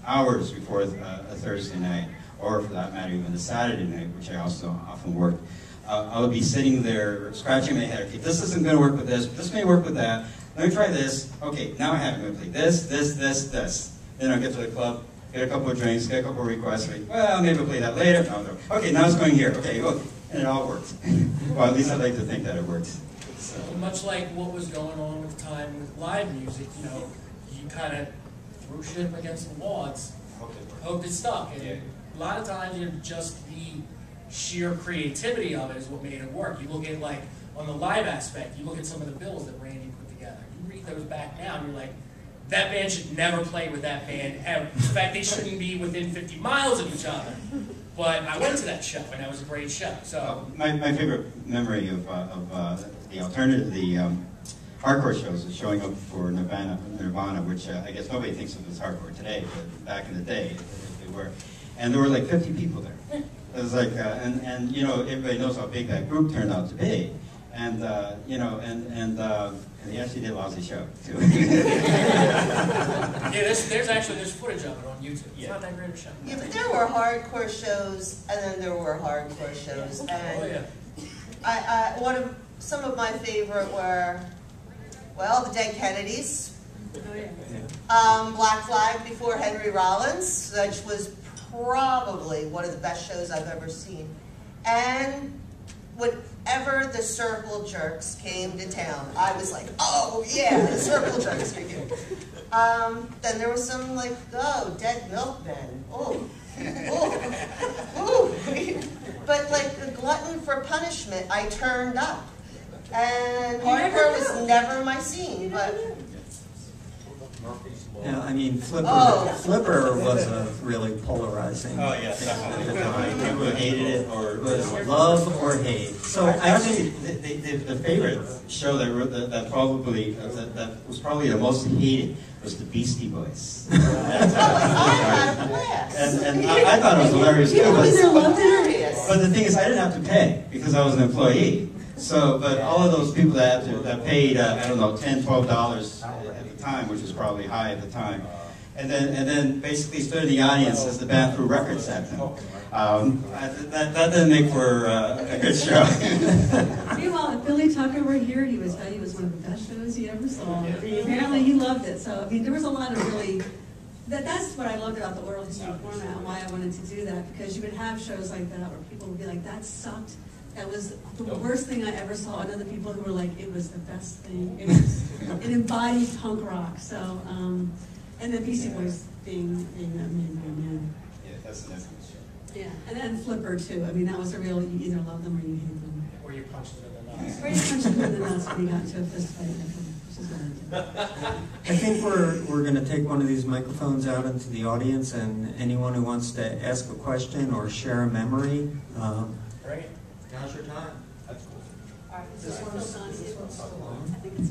Hours before a Thursday night, or for that matter, even a Saturday night, which I also often worked, I would be sitting there scratching my head. Okay, this isn't going to work with this. This may work with that. Let me try this. Okay, now I have to play this. Then I'll get to the club, get a couple of drinks, get a couple of requests. Like, well, maybe I'll play that later. No. Okay, now it's going here. Okay, well, and it all works. Well, at least I'd like to think that it works. So. Much like what was going on with time with live music, you kind of threw shit up against the wall. Hope it stuck. And a lot of times, just the sheer creativity of it is what made it work. You look at, like, on the live aspect, you look at some of the bills that Randy put together. You read those back now, and you're like, that band should never play with that band ever. In fact, they shouldn't be within 50 miles of each other. But I went to that show, and that was a great show. So my favorite memory of the alternative, the hardcore shows is showing up for Nirvana, which I guess nobody thinks of as hardcore today, but back in the day they were. And there were like 50 people there. It was like, and everybody knows how big that group turned out to be. And they actually did a lousy show too. there's footage of it on YouTube. It's not that great a show. Yeah, but there were hardcore shows, and then there were hardcore shows. And some of my favorite were, well, the Dead Kennedys, Black Flag before Henry Rollins, which was probably one of the best shows I've ever seen, and whenever the Circle Jerks came to town, I was like, oh yeah, the Circle Jerks are here. Then there was some like, Dead Milkmen. But like the Glutton for Punishment, I turned up. And hardcore was never my scene, but... Yeah, I mean, Flipper was a really polarizing thing at the time. People hated it, or it was love or hate. So actually, the favorite show that was probably the most hated was the Beastie Boys. And I thought it was hilarious too. But the thing is, I didn't have to pay because I was an employee. So, but all of those people that paid, I don't know, $10, $12 at the time, which was probably high at the time, and then basically stood in the audience as the band threw records at them. That didn't make for a good show. Meanwhile, if Billy Tucker were here, he would tell you it was one of the best shows he ever saw. Apparently, he loved it. So, I mean, there was a lot of really. That's what I loved about the oral history format and why I wanted to do that, because you would have shows like that where people would be like, "That sucked. That was the worst thing I ever saw." And other people who were like, "It was the best thing." It embodied punk rock. So, and the Beastie Boys being man. Yeah, that's an excellent show. Yeah, and then Flipper too. I mean, that was a real, you either love them or you hate them. Or you punched them in the nuts. Or you punched them in the nuts when you got into a fist fight with them, which is what I did. I think we're going to take one of these microphones out into the audience, and anyone who wants to ask a question or share a memory, Great. Now's your time. That's cool. This one's still on. I think it's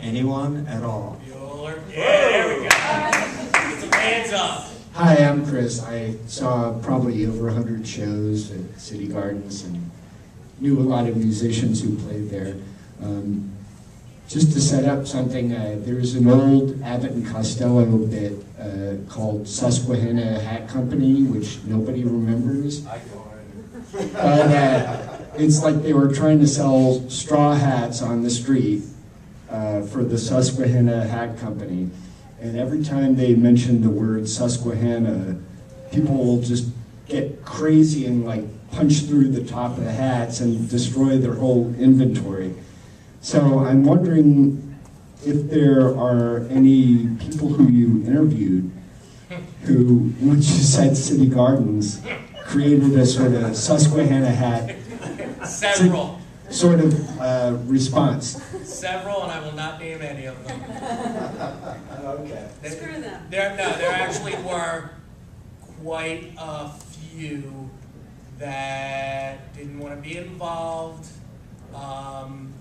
Anyone at all? Bueller. Yeah, there we go. Get some hands up. Hi, I'm Chris. I saw probably over 100 shows at City Gardens and knew a lot of musicians who played there. Just to set up something, there's an old Abbott and Costello bit called Susquehanna Hat Company, which nobody remembers. it's like they were trying to sell straw hats on the street for the Susquehanna Hat Company. And every time they mentioned the word Susquehanna, people will just get crazy and like punch through the top of the hats and destroy their whole inventory. So I'm wondering if there are any people who you interviewed who, once you said City Gardens, created a sort of Susquehanna hat Several. sort of response. Several, and I will not name any of them. Okay. Screw them. There actually were quite a few that didn't want to be involved,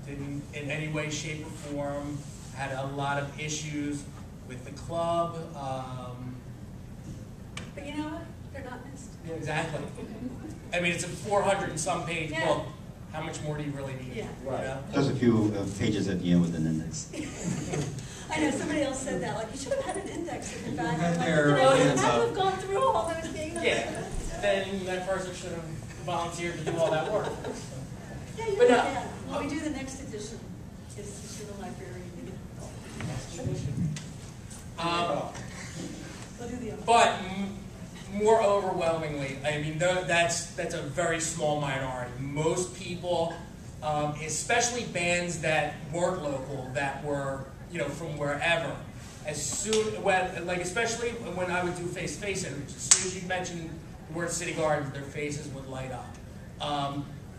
didn't in any way, shape, or form, had a lot of issues with the club. But you know what? They're not missed. Yeah, exactly. I mean, it's a 400 and some page Yeah. book. How much more do you really need? Yeah. You know? Just a few pages at the end with an index. I know somebody else said that. Like you should have had an index in the back. Had I'm like, their you know, you hands have to up. have gone through all those things. Yeah. Then that person should have volunteered to do all that work. Yeah, you But know, no. yeah. When we do the next edition, it's to the library. We'll do the other. But more overwhelmingly, I mean, that's a very small minority. Most people, especially bands that weren't local, that were from wherever, especially when I would do face-to-face interviews, as soon as you mentioned the word City Gardens, their faces would light up.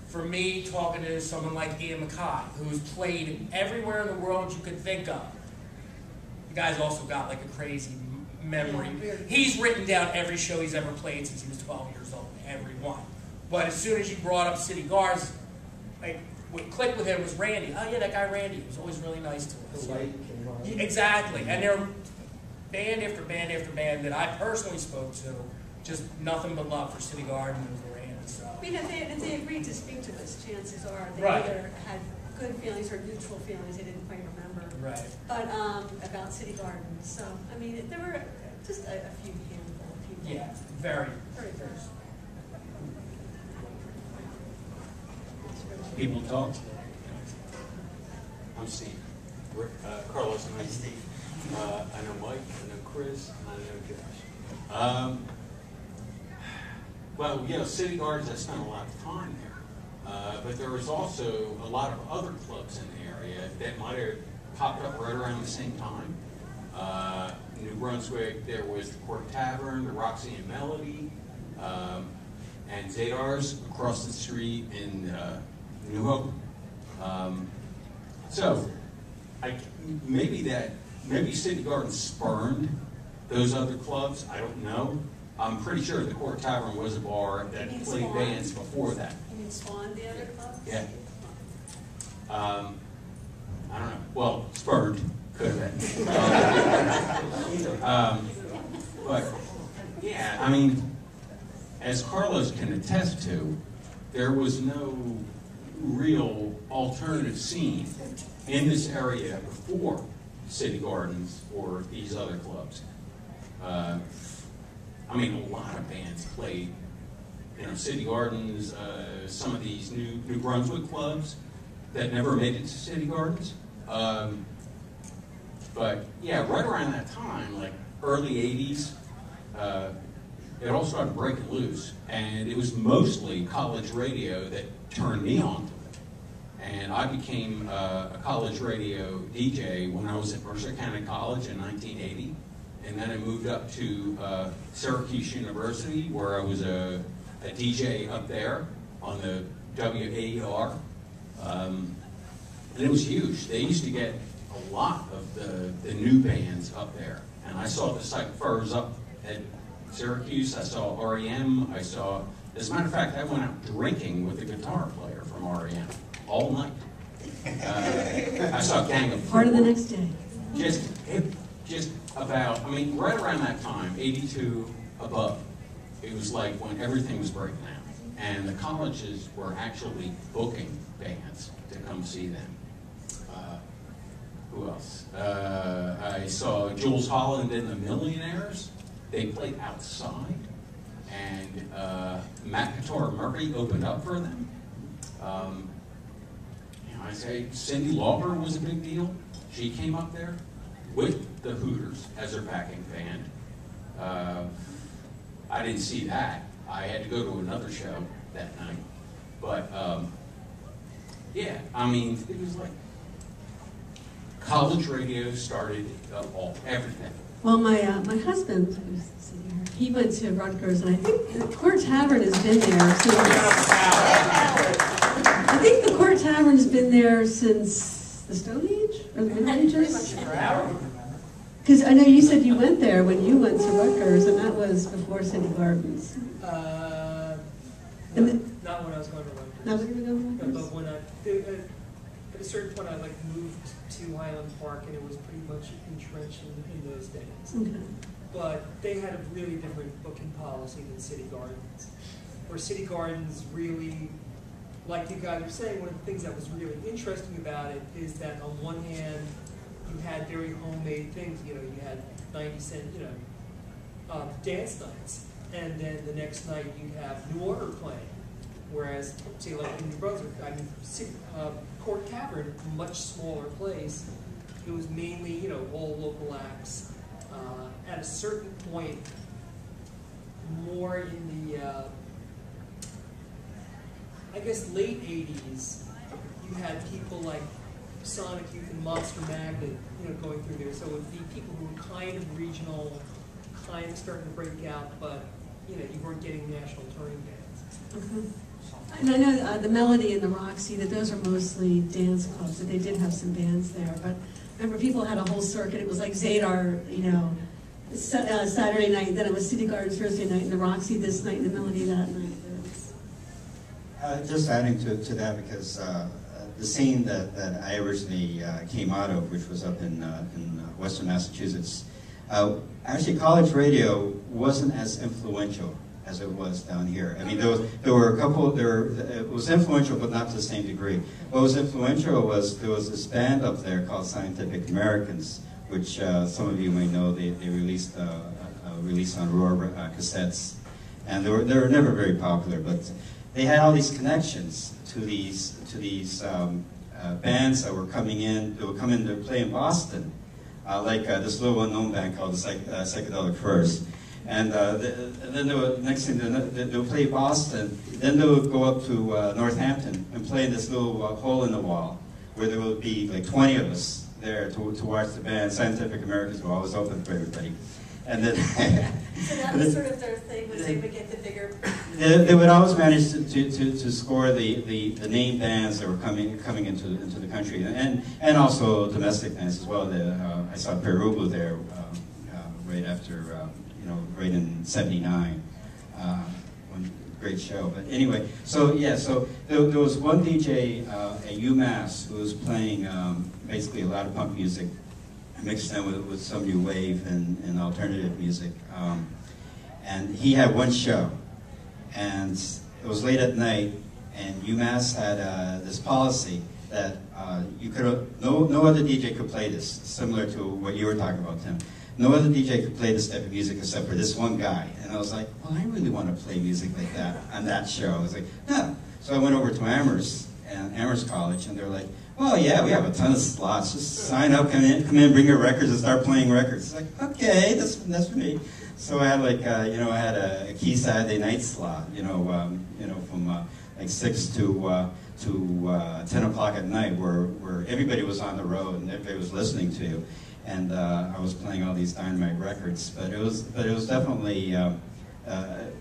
For me, talking to someone like Ian MacKay, who's played everywhere in the world you could think of, the guy's also got like a crazy memory. He's written down every show he's ever played since he was 12 years old, every one. But as soon as you brought up City Gardens, like what clicked with him was Randy. Oh yeah, that guy Randy was always really nice to us. The light came on. Exactly, and there were band after band after band that I personally spoke to, just nothing but love for City Gardens and Randy. So. I mean, if they agreed to speak to us, chances are they Right. either had good feelings or neutral feelings. They didn't quite remember. Right. But about City Gardens. So I mean, there were just a few handful of people. Yeah, very. Very good. People talk. I'm Steve. Carlos and Allison. I know Mike, I know Chris, and I know Josh. Well, City Gardens, I spent a lot of time there. But there was also a lot of other clubs in the area that might have popped up right around the same time. New Brunswick, there was the Court Tavern, the Roxy and Melody, and Zadar's across the street in New Hope. Maybe City Gardens spurned those other clubs. I don't know. I'm pretty sure the Court Tavern was a bar that played Swan? bands before that. You mean Swan, the other club? Yeah. I don't know. Well, spurned could have been. But yeah, I mean, as Carlos can attest to, there was no real alternative scene in this area before City Gardens or these other clubs. I mean, a lot of bands played, City Gardens, some of these New Brunswick clubs that never made it to City Gardens. But yeah, right around that time, like early 80s, it all started breaking loose. And it was mostly college radio that turned me on to it. And I became a college radio DJ when I was at Mercer County College in 1980. And then I moved up to Syracuse University, where I was a DJ up there on the WAER. And it was huge. They used to get a lot of the new bands up there. And I saw the Cyphers up at Syracuse. I saw REM. As a matter of fact, I went out drinking with the guitar player from REM all night. I saw Gang of Four. Part of the next day. Just about, right around that time, 82 above, it was like when everything was breaking out. And the colleges were actually booking bands to come see them. Who else? I saw Jules Holland and the Millionaires. They played outside. And Matt Couture Murray opened up for them. I say Cyndi Lauper was a big deal. She came up there with the Hooters as her backing band. I didn't see that. I had to go to another show that night. But yeah, I mean, it was like college radio started everything. Well, my husband, who's sitting here, he went to Rutgers, and I think the Court Tavern has been there since. I think the Court Tavern has been there since the Stone Age or the Middle Ages. Because I know you said you went there when you went to Rutgers, and that was before City Gardens. Not when I was going to Rutgers. Not when you were going to Rutgers? But when at a certain point, I moved to Highland Park, and it was pretty much entrenched in those days. Okay. But they had a really different booking policy than City Gardens. Where City Gardens really, like you guys were saying, one of the things that was really interesting about it is that on one hand, you had very homemade things. You know, you had 90-cent, dance nights, and then the next night you have New Order playing. Whereas, say, like in New Brunswick, Court Tavern, much smaller place. It was mainly, all local acts. At a certain point, more in the, I guess, late 80s, you had people like Sonic Youth and Monster Magnet, going through there. So it would be people who were kind of regional, kind of starting to break out, but, you weren't getting national touring bands. Mm-hmm. And I know the Melody and the Roxy, that those are mostly dance clubs, that they did have some bands there. But I remember people had a whole circuit. It was like Zadar, Saturday night, then it was City Gardens Thursday night, and the Roxy this night, and the Melody that night. Just adding to that, because the scene that I originally came out of, which was up in Western Massachusetts, actually college radio wasn't as influential as it was down here. I mean, there were a couple. It was influential, but not to the same degree. What was influential was there was this band up there called Scientific Americans, which some of you may know. They released a release on Roar cassettes, and they were never very popular. But they had all these connections to these bands that were coming in. They would come in to play in Boston, like this little unknown band called the Psychedelic Furs. And then they would, next thing they would play Boston. Then they would go up to Northampton and play in this little hole in the wall, where there would be like 20 of us there to watch the band. Scientific Americans were always open for everybody. And then so that was sort of their thing, was they would get the bigger. They would always manage to score the name bands that were coming into the country, and also domestic bands as well. I saw Perubu there right after. Right in '79, one great show. But anyway, so there was one DJ at UMass who was playing basically a lot of punk music, mixed in with some new wave and alternative music. And he had one show, and it was late at night, and UMass had this policy that no other DJ could play this, similar to what you were talking about, Tim. No other DJ could play this type of music except for this one guy. And I was like, well, I really want to play music like that on that show. I was like, no. So I went over to Amherst College, and they're like, well, yeah, we have a ton of slots. Just sign up, come in, bring your records, and start playing records. It's like, okay, that's for me. So I had I had a key Saturday night slot, from like 6 to 10 o'clock at night, where everybody was on the road and everybody was listening to you. And I was playing all these dynamite records, but it was definitely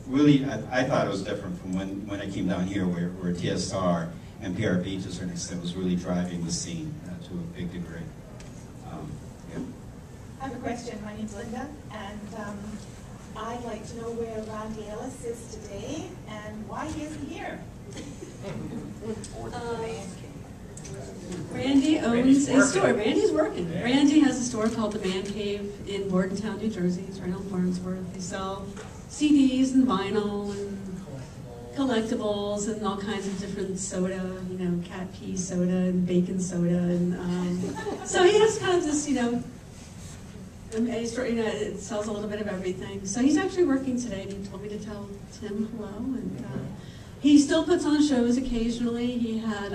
really. I thought it was different from when I came down here, where TSR and PRB to a certain extent was really driving the scene to a big degree. Yeah. I have a question. My name's Linda, and I'd like to know where Randy Ellis is today and why he isn't here. Randy owns a store. Randy's working. Yeah. Randy has a store called the Man Cave in Bordentown, New Jersey. It's right on Farnsworth. They sell CDs and vinyl and collectibles and all kinds of different soda, cat pee soda and bacon soda. And so he has kind of this, it sells a little bit of everything. So he's actually working today, and he told me to tell Tim hello. And He still puts on shows occasionally. He had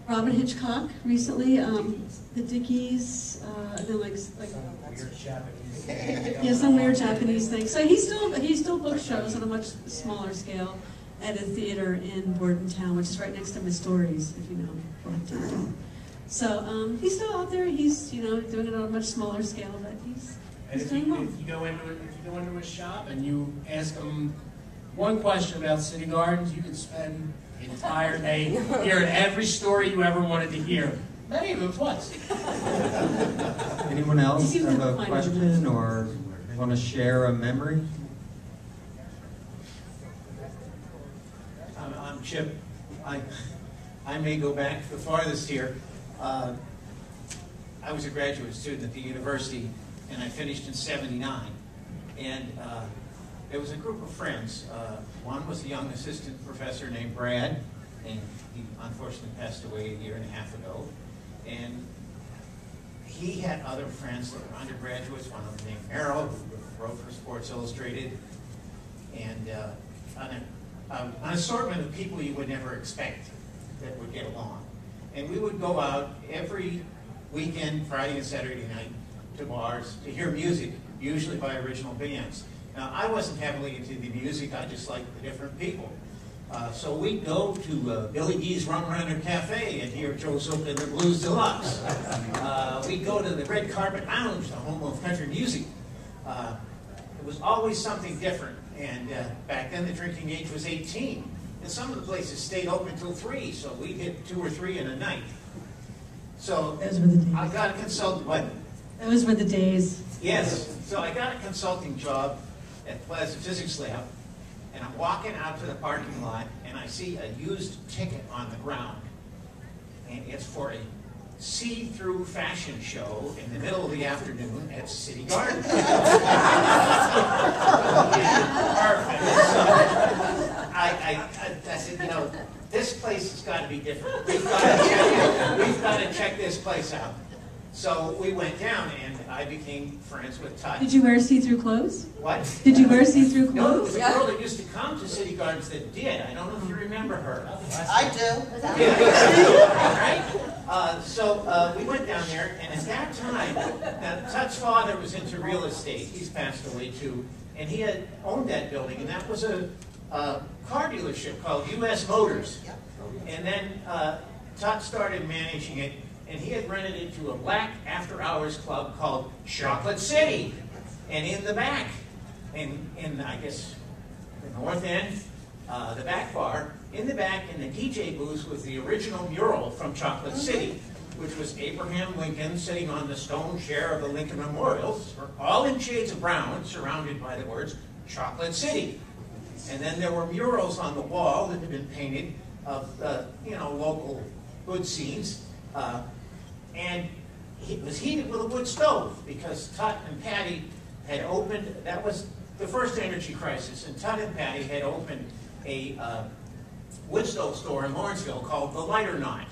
Robin Hitchcock recently, the Dickies, and then like Weird Japanese. yeah, some weird Japanese thing. So he still books shows on a much smaller scale at a theater in Bordentown, which is right next to Miss Story's, if you know Bordentown. So he's still out there. He's doing it on a much smaller scale, but And if you go into a shop and you ask them one question about City Gardens, you could spend the entire day hearing every story you ever wanted to hear. Many of them twice. Anyone else have a question or want to share a memory? I'm Chip. I may go back the farthest here. I was a graduate student at the university, and I finished in '79. And there was a group of friends. One was a young assistant professor named Brad, and he unfortunately passed away a year and a half ago. And he had other friends that were undergraduates, one of them named Merrill, who wrote for Sports Illustrated, and an assortment of people you would never expect that would get along. And we would go out every weekend, Friday and Saturday night, to bars to hear music, usually by original bands. Now, I wasn't heavily into the music, I just liked the different people. So we'd go to Billy D's Rum Runner Cafe and hear Joe Zook and the Blues Deluxe. We'd go to the Red Carpet Lounge, the home of country music. It was always something different. And back then the drinking age was 18. And some of the places stayed open until 3, so we did 2 or 3 in a night. So those were the days. I got a consultant. What? Those were the days. Yes. So I got a consulting job at Plaza Physics Lab, and I'm walking out to the parking lot, and I see a used ticket on the ground, and it's for a see-through fashion show in the middle of the afternoon at City Gardens. Perfect. So I said, this place has got to be different. We've got to check this place out. So we went down, and I became friends with Todd. Did you wear see-through clothes? What? Did you wear see-through No, clothes? there was a girl that used to come to City Gardens that did. I don't know if you remember her. I do. Right? So we went down there, and at that time, now Todd's father was into real estate. He's passed away too, and he had owned that building, and that was a car dealership called U.S. Motors. And then Todd started managing it, and he had rented it to a black after-hours club called Chocolate City. And in the back, in I guess the north end, the back bar, in the back in the DJ booth was the original mural from Chocolate City, which was Abraham Lincoln sitting on the stone chair of the Lincoln Memorial, all in shades of brown, surrounded by the words Chocolate City. And then there were murals on the wall that had been painted of local good scenes. And it was heated with a wood stove because Tut and Patty had opened, that was the first energy crisis, and Tut and Patty had opened a wood stove store in Lawrenceville called the Lighter Knot.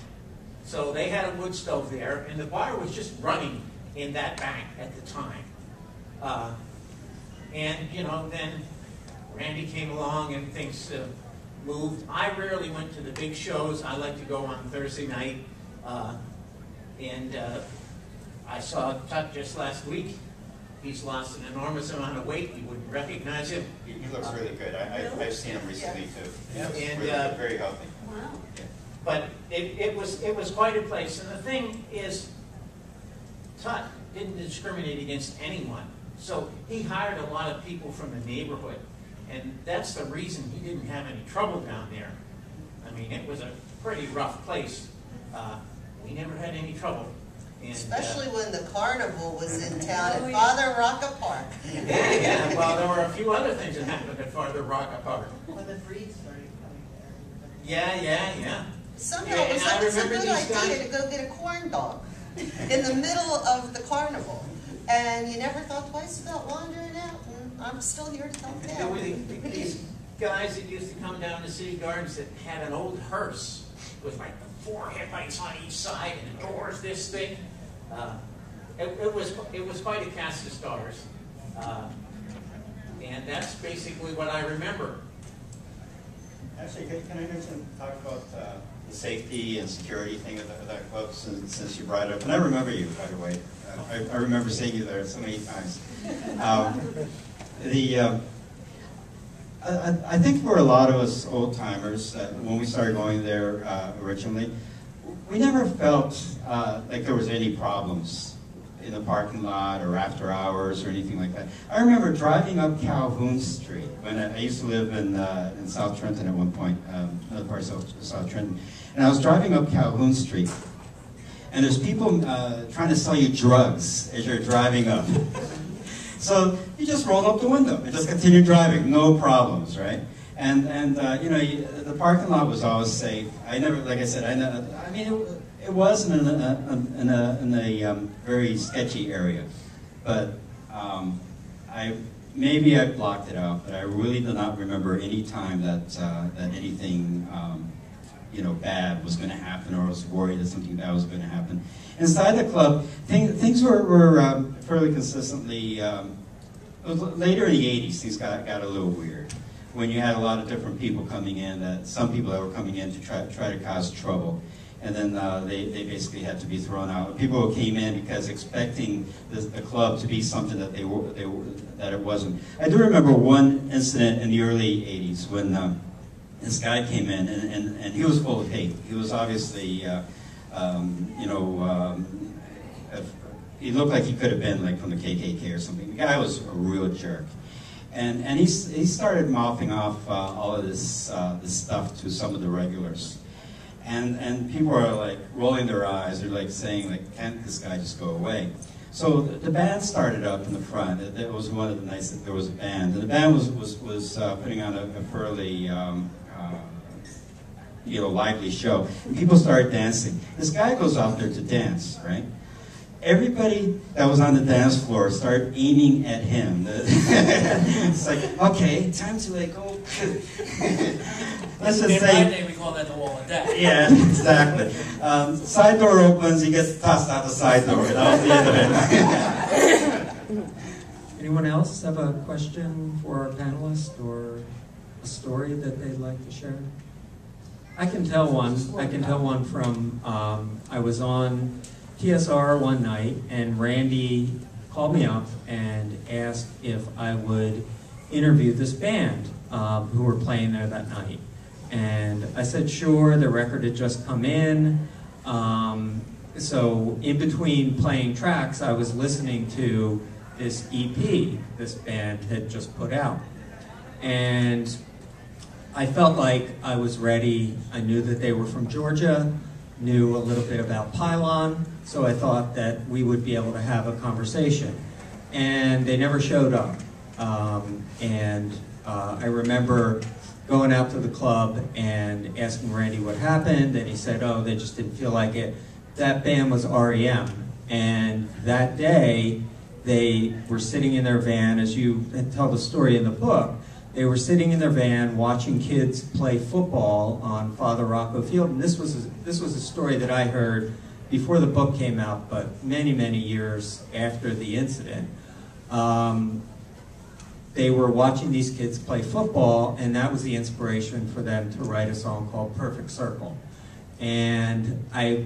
So they had a wood stove there, and the bar was just running in that back at the time. Then Randy came along and things moved. I rarely went to the big shows. I like to go on Thursday night. I saw Tut just last week. He's lost an enormous amount of weight. You wouldn't recognize him. He looks really good. I've seen him recently too. Yeah. He's And, really very healthy. Wow. But it was quite a place. And the thing is, Tut didn't discriminate against anyone. So he hired a lot of people from the neighborhood. And that's the reason he didn't have any trouble down there. I mean, it was a pretty rough place. We never had any trouble. And, Especially when the carnival was in town at Father Rocca Park. Yeah. Well, there were a few other things that happened at Father Rocca Park. When the breed started coming there. Yeah. Somehow it was always a good idea to go get a corn dog in the middle of the carnival. And you never thought twice about wandering out, and I'm still here to tell There were tales. these guys that used to come down to City Gardens that had an old hearse with like the 4 headlights on each side and the doors this thick. It was quite a cast of stars. And that's basically what I remember. Actually, can I talk about the safety and security thing of that club since you brought it up? And I remember you, by the way. I remember seeing you there so many times. I think for a lot of us old timers, when we started going there originally, we never felt like there was any problems in the parking lot or after hours or anything like that. I remember driving up Calhoun Street when I used to live in South Trenton at one point, another part of South Trenton, and I was driving up Calhoun Street, and there's people trying to sell you drugs as you're driving up. So you just roll up the window and just continue driving, no problems, right? And you know, the parking lot was always safe. I never, like I said, I mean, it wasn't in a very sketchy area, but maybe I blocked it out, but I really do not remember any time that anything you know, bad was going to happen, or I was worried that something bad was going to happen. Inside the club, things were fairly consistently. Later in the 80s, things got a little weird when you had a lot of different people coming in. Some people that were coming in to try to cause trouble, and then they basically had to be thrown out. People who came in because expecting the club to be something that that it wasn't. I do remember one incident in the early 80s when this guy came in, and he was full of hate. He was obviously, you know, he looked like he could have been like from the KKK or something. The guy was a real jerk. And he started mouthing off all of this stuff to some of the regulars. And people are like rolling their eyes. They're like saying, like, can't this guy just go away? So the band started up in the front. It was one of the nights that there was a band. And the band was putting on a fairly you know, lively show. And people started dancing. This guy goes out there to dance, right? Everybody that was on the dance floor started aiming at him. It's like, okay, time to like go. Let's just in say. my day, we call that the wall of death. Yeah, exactly. Side door opens, he gets tossed out the side door. That was the end of it. Anyone else have a question for our panelist or a story that they'd like to share? I can tell one. I can tell one from, I was on TSR one night, and Randy called me up and asked if I would interview this band who were playing there that night. And I said, sure. The record had just come in. So in between playing tracks, I was listening to this EP this band had just put out. And I felt like I was ready. I knew that they were from Georgia, knew a little bit about Pylon, so I thought that we would be able to have a conversation. And they never showed up. I remember going out to the club and asking Randy what happened, and he said, oh, they just didn't feel like it. That band was REM, and that day they were sitting in their van, as you tell the story in the book. They were sitting in their van watching kids play football on Father Rocco Field, and this was a story that I heard before the book came out, but many, many years after the incident. They were watching these kids play football, and that was the inspiration for them to write a song called Perfect Circle. And I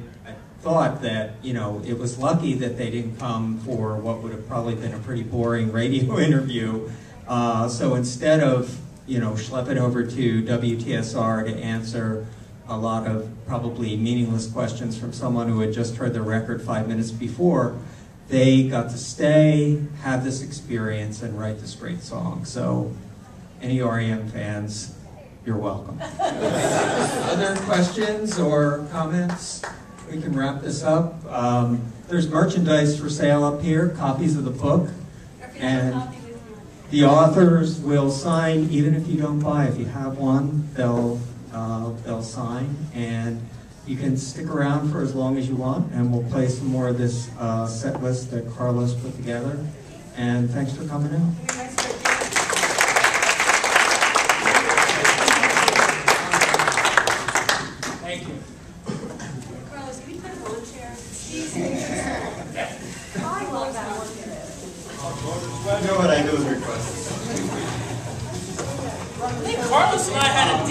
thought that, you know, it was lucky that they didn't come for what would have probably been a pretty boring radio interview. So instead of, you know, schlepping over to WTSR to answer a lot of probably meaningless questions from someone who had just heard the record 5 minutes before, they got to stay, have this experience, and write this great song. So any REM fans, you're welcome. Other questions or comments? We can wrap this up. There's merchandise for sale up here, copies of the book. And the authors will sign, even if you don't buy. If you have one, they'll sign, and you can stick around for as long as you want, and we'll play some more of this set list that Carlos put together. And thanks for coming in. Thank you. Carlos, can you put a lawn chair? I love that one. You know what I do is request. Carlos and I had a deal.